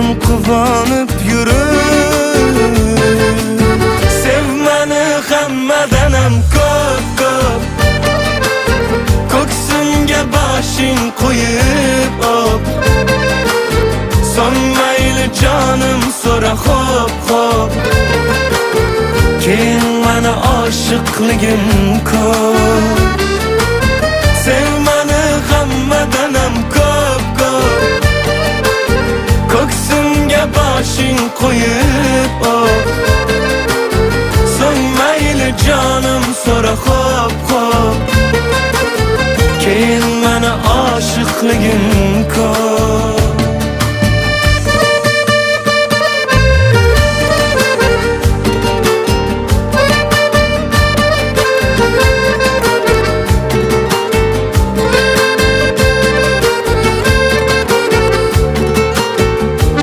canım quvonib yurib. Sevmani hammadanam ko'p ko'ksimga boshing qo'yib op. So'ng mayli jonim so'ra xo'p keyin mana oshiqligim ko'p. Sevmani hammadanam ko'p ko'ksimga boshing qo'yib op. So'ng mayli jonim so'ra xo'p keyin mana oshiqligim ko'p.